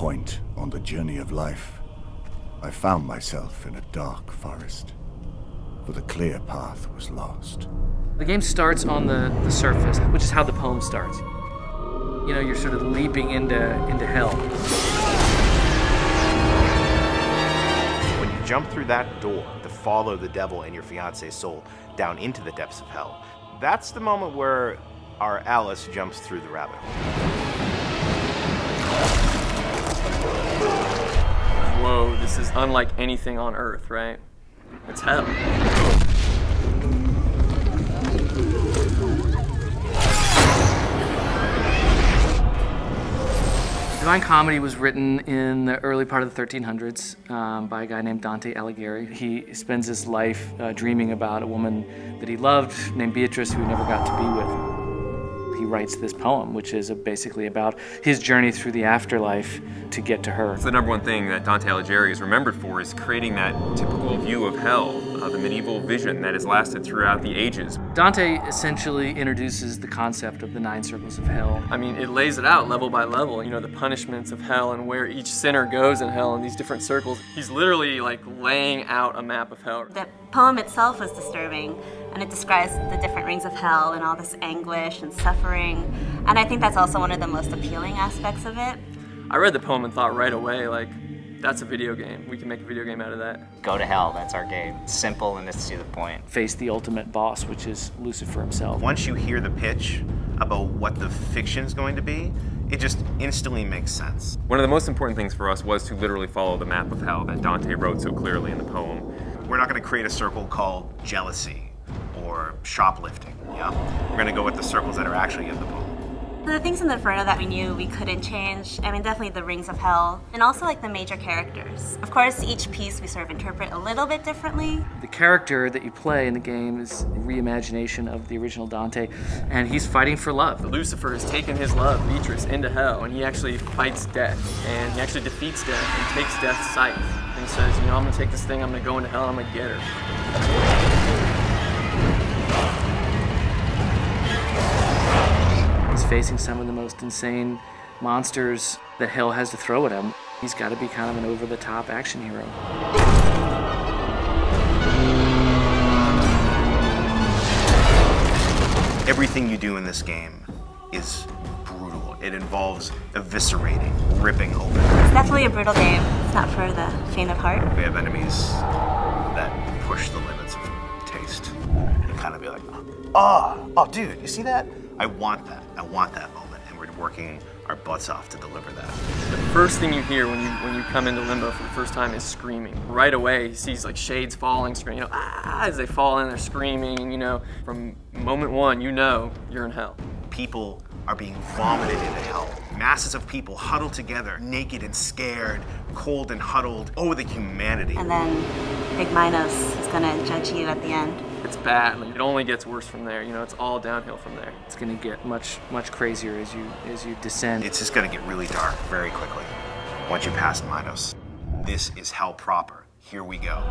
point on the journey of life, I found myself in a dark forest, for the clear path was lost. The game starts on the surface, which is how the poem starts. You know, you're sort of leaping into hell. When you jump through that door to follow the devil and your fiance's soul down into the depths of hell, that's the moment where our Alice jumps through the rabbit hole. Whoa, this is unlike anything on Earth, right? It's hell. Divine Comedy was written in the early part of the 1300s by a guy named Dante Aligieri. He spends his life dreaming about a woman that he loved named Beatrice, who he never got to be with. He writes this poem, which is basically about his journey through the afterlife to get to her. It's the #1 thing that Dante Aligieri is remembered for, is creating that typical view of hell, the medieval vision that has lasted throughout the ages. Dante essentially introduces the concept of the 9 circles of hell. I mean, it lays it out level by level, you know, the punishments of hell and where each sinner goes in hell in these different circles. He's literally like laying out a map of hell. The poem itself was disturbing, and it describes the different rings of hell and all this anguish and suffering. And I think that's also one of the most appealing aspects of it. I read the poem and thought right away, like, that's a video game. We can make a video game out of that. Go to hell, that's our game. It's simple and it's to the point. Face the ultimate boss, which is Lucifer himself. Once you hear the pitch about what the fiction's going to be, it just instantly makes sense. One of the most important things for us was to literally follow the map of hell that Dante wrote so clearly in the poem. We're not going to create a circle called jealousy or shoplifting, yeah? We're going to go with the circles that are actually in the poem. The things in the Inferno that we knew we couldn't change, I mean, definitely the rings of hell, and also like the major characters. Of course, each piece we sort of interpret a little bit differently. The character that you play in the game is a reimagination of the original Dante, and he's fighting for love. Lucifer has taken his love, Beatrice, into hell, and he actually fights death, and he actually defeats death and takes death's scythe. And he says, you know, I'm gonna take this thing, I'm gonna go into hell, I'm gonna get her. Facing some of the most insane monsters that hell has to throw at him. He's got to be kind of an over-the-top action hero. Everything you do in this game is brutal. It involves eviscerating, ripping open. It's definitely a brutal game. It's not for the faint of heart. We have enemies that push the limits of taste. And kind of be like, oh, dude, you see that? I want that. I want that moment, and we're working our butts off to deliver that. The first thing you hear when you come into Limbo for the first time is screaming. Right away, he sees like shades falling, screaming, you know, as they fall in, they're screaming, you know. From moment one, you know you're in hell. People are being vomited into hell. Masses of people huddled together, naked and scared, cold and huddled. Oh, the humanity. And then Big Minos is gonna judge you at the end. It's bad. Like, it only gets worse from there. You know, it's all downhill from there. It's going to get much crazier as you descend. It's just going to get really dark very quickly once you pass Minos. This is hell proper. Here we go.